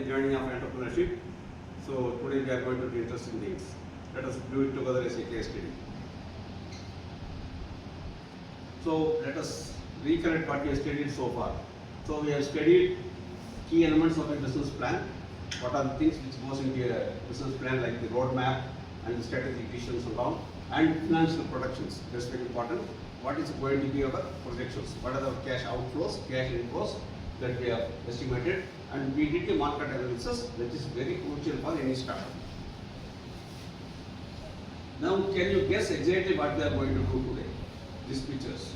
journey of entrepreneurship. So today we are going to do interesting things. Let us do it together as a case study. So let us recollect what we have studied so far. So we have studied key elements of a business plan. What are the things which goes into a business plan, like the roadmap and the strategic visions and all, and financial projections. That's very important. What is going to be our projections? What are the cash outflows, cash inflows that we have estimated, and we did the market analysis, which is very crucial for any startup. Now, can you guess exactly what we are going to do today? These pictures.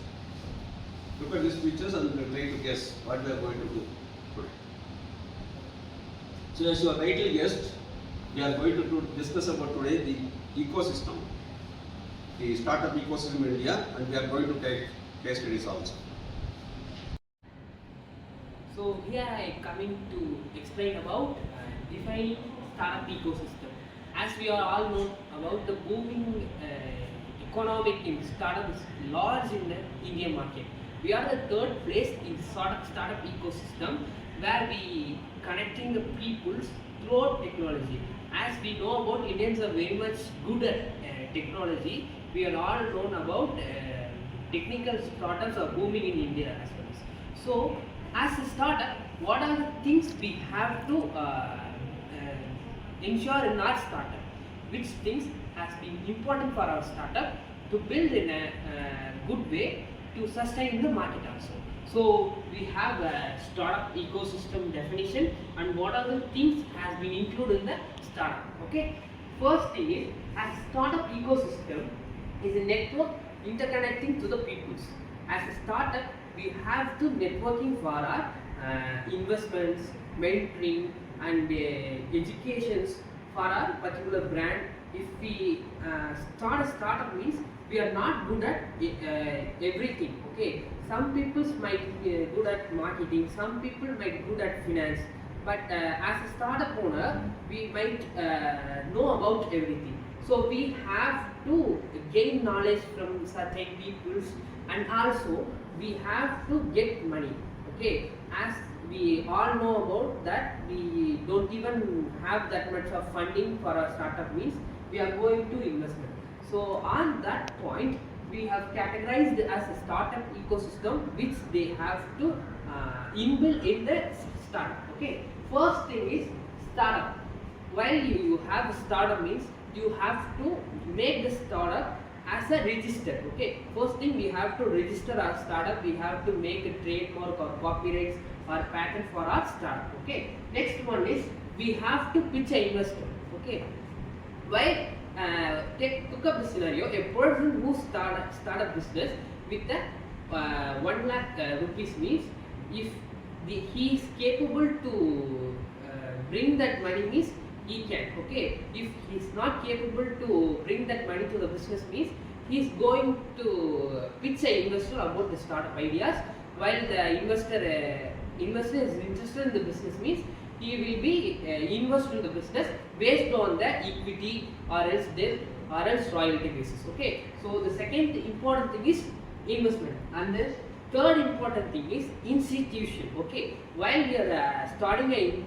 Look at these pictures and try to guess what we are going to do today. So, as you have rightly guessed, we are going to discuss about today the ecosystem, the startup ecosystem in India, and we are going to take case studies also. So here I am coming to explain about defining startup ecosystem. As we are all know about the booming economic in startup is large in the Indian market. We are the third place in startup ecosystem where we connecting the peoples throughout technology. As we know about Indians are very much good at technology. We are all known about technical startups are booming in India as well. So as a startup, what are the things we have to ensure in our startup? Which things has been important for our startup to build in a good way to sustain in the market also. So we have a startup ecosystem definition and what are the things has been included in the startup. Okay. First thing is, as a startup ecosystem is a network interconnecting to the peoples. As a startup, we have to networking for our investments, mentoring and educations for our particular brand. If we start a startup means we are not good at everything. Okay, some people might be good at marketing, some people might be good at finance, but as a startup owner, we might know about everything. So we have to gain knowledge from certain peoples, and also we have to get money. Okay, as we all know about that, we don't even have that much of funding for our startup means we are going to investment. So on that point, we have categorized as a startup ecosystem which they have to inbuild in the startup. Okay, first thing is startup. While you have a startup means you have to make the startup as a register. Okay, first thing we have to register our startup. We have to make a trademark or copyrights or patent for our startup. Okay, next one is we have to pitch an investor. Okay, why took up the scenario, a person who start a business with a 1 lakh rupees means if he is capable to bring that money means he can. Okay, if he is not capable to bring that money to the business means he is going to pitch an investor about the startup ideas, while the investor is interested in the business means he will be invest in the business based on the equity or else debt or else royalty basis. Okay, so the second important thing is investment, and the third important thing is institution. Okay, while we are starting a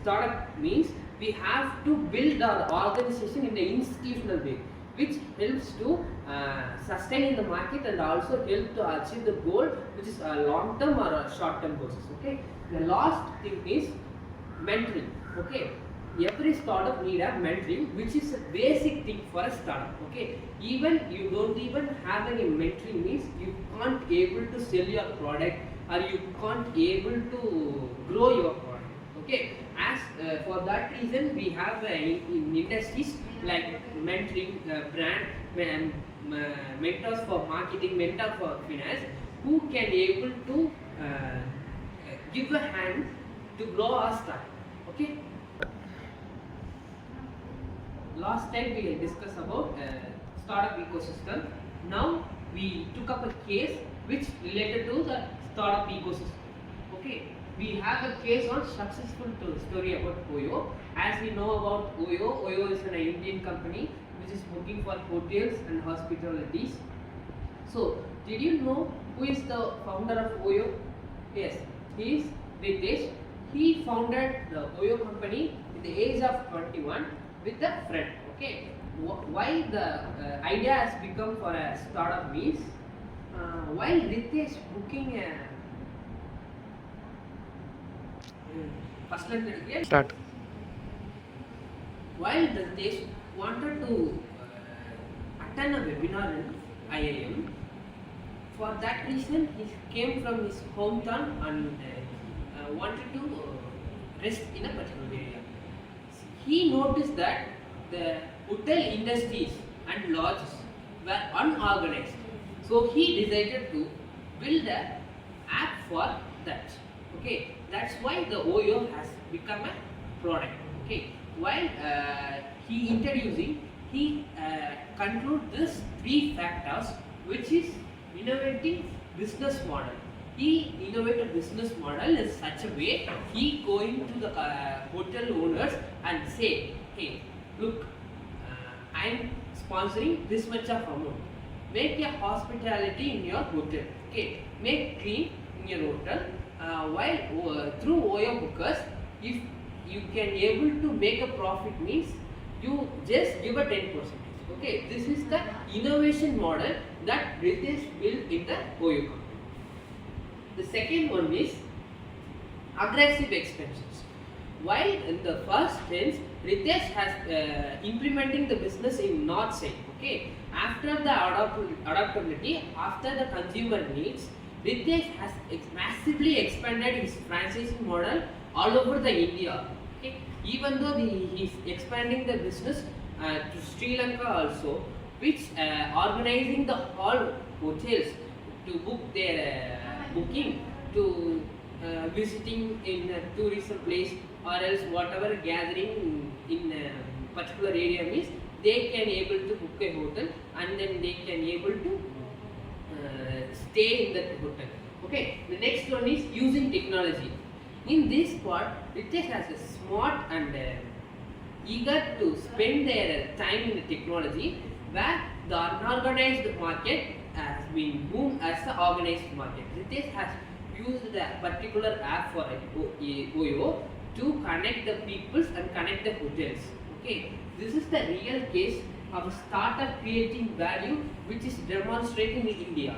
startup means we have to build our organization in the institutional way, which helps to sustain in the market and also help to achieve the goal, which is a long term or a short term goals. Okay, the last thing is mentoring. Okay, every startup need a mentoring, which is a basic thing for a startup. Okay, even you don't even have any mentoring means you can't able to sell your product or you can't able to grow your product. Okay, as for that reason we have in industries like mentoring, brand mentors for marketing, mentor for finance, who can able to give a hand to grow our startup. Okay. Last time we discussed about startup ecosystem. Now we took up a case which related to the startup ecosystem. Okay. We have a case on successful story about Oyo. As we know about Oyo is an Indian company which is booking for hotels and hospitalities. So, did you know who is the founder of Oyo? Yes, he is Ritesh. he founded the Oyo company at the age of 21 with a friend. Okay, why the idea has become for a startup means while Ritesh booking a first let me get Start. while Ritesh wanted to attend a webinar in IIM. For that reason, he came from his hometown and wanted to rest in a particular area. He noticed that the hotel industries and lodges were unorganized. So he decided to build a app for that. Okay, that's why the OYO has become a product. Okay, while he introducing, he conclude this three factors, which is innovating business model. He innovated business model in such a way he going to the hotel owners and say, hey, look, I am sponsoring this much of amount. Make a hospitality in your hotel. Okay, make clean in your hotel. While through OYO bookers, if you can able to make a profit means you just give a 10%. Okay, this is the innovation model that Ritesh built in the OYO company. The second one is aggressive expansions. While in the first sense, Ritesh has implementing the business in north side. Okay, after the adaptability, after the consumer needs, Ritesh has massively expanded his franchising model all over the India. Okay, even though he is expanding the business to Sri Lanka also, which organizing the all hotels to book their booking to visiting in a tourism place or else whatever gathering in a particular area means they can able to book a hotel and then they can able to stay in that hotel. Okay, the next one is using technology. In this part, Ritesh has a smart and eager to spend their time in the technology where the unorganized market has been boomed as the organized market. Ritesh has used a particular app for OYO to connect the peoples and connect the hotels. Okay, this is the real case of a startup creating value which is demonstrated in India.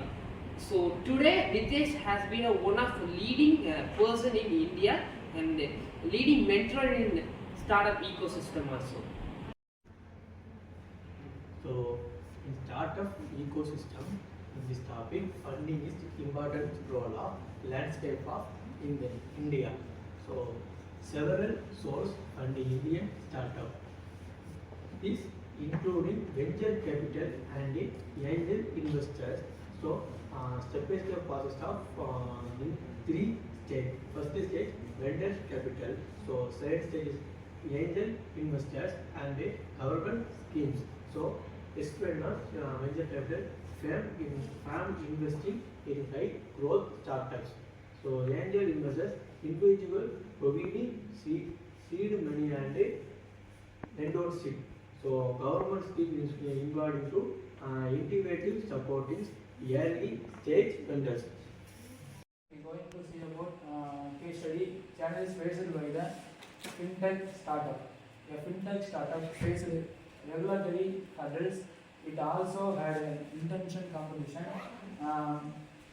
So today Ritesh has been one of the leading person in India and leading mentor in startup ecosystem also. So, in startup ecosystem, in this topic, funding is important role of landscape of India. So, several source funding Indian startup is including venture capital and angel investors. So, step-by-step process of in three stages. First stage, vendor capital. So, second stage is angel investors and government schemes. So, explain venture capital firm investing in high growth startups. So, angel investors, individual providing seed money and mentorship. So, government scheme is involved into innovative supporting early stage vendors. We are going to see about case study challenges faced by the fintech startup. A fintech startup faced regulatory hurdles. It also had an intention competition,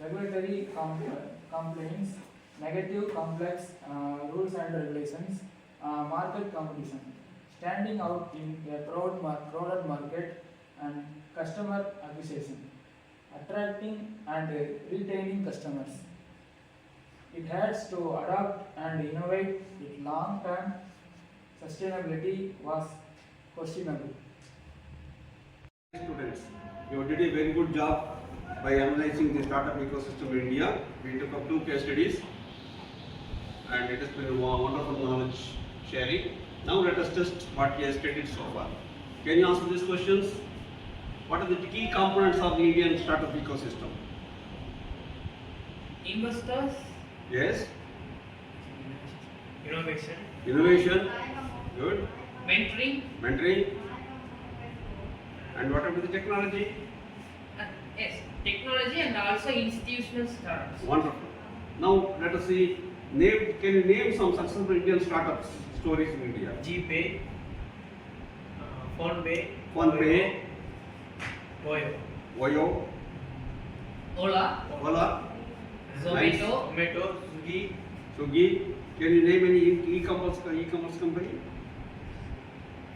regulatory complaints, negative complex rules and regulations, market competition. Standing out in a crowded market and customer acquisition, attracting and retaining customers. It has to adapt and innovate. Its long-term sustainability was questionable. Students, you did a very good job by analyzing the startup ecosystem in India. We took up 2 case studies and it has been a wonderful knowledge sharing. Now let us test what we have studied so far. Can you answer these questions? What are the key components of the Indian startup ecosystem? Investors, Yes. innovation, Innovation. Good. mentoring, Mentoring. And what about the technology? yes, technology and also institutional startups. Wonderful. Now let us see Can you name some successful Indian startups stories in India? GPay, PhonePe, PhonePe, Voyo, Voyo, Ola, Ola, Zomato, Zomato, Swiggy. Can you name any e-commerce company?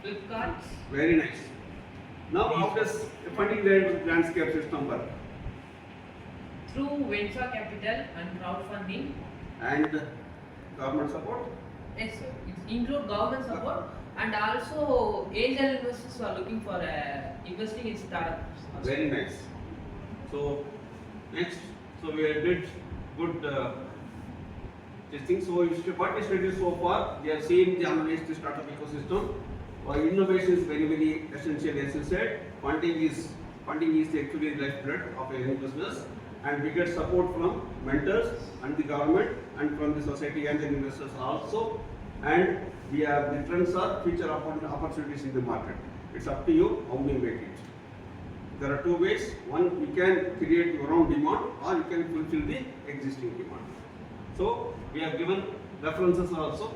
Flipkart, Very nice. Now, how does funding landscape system work? through venture capital and crowdfunding. And government support? Yes, sir. It include government support and also angel investors who are looking for investing in startups. also. Very nice. So, next, so we did good this thing. So, what we studied so far, we have seen the analyze the startup ecosystem. Innovation is very, very essential, as you said. Funding is actually the lifeblood of any business, and we get support from mentors and the government and from the society and the investors also. And we have the trends are future opportunities in the market. It's up to you how we make it. There are two ways. One, you can create your own demand, or you can fulfill the existing demand. So we have given references also.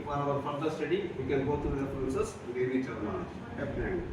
For our further study, we can go through the references and reach our knowledge. Happy learning.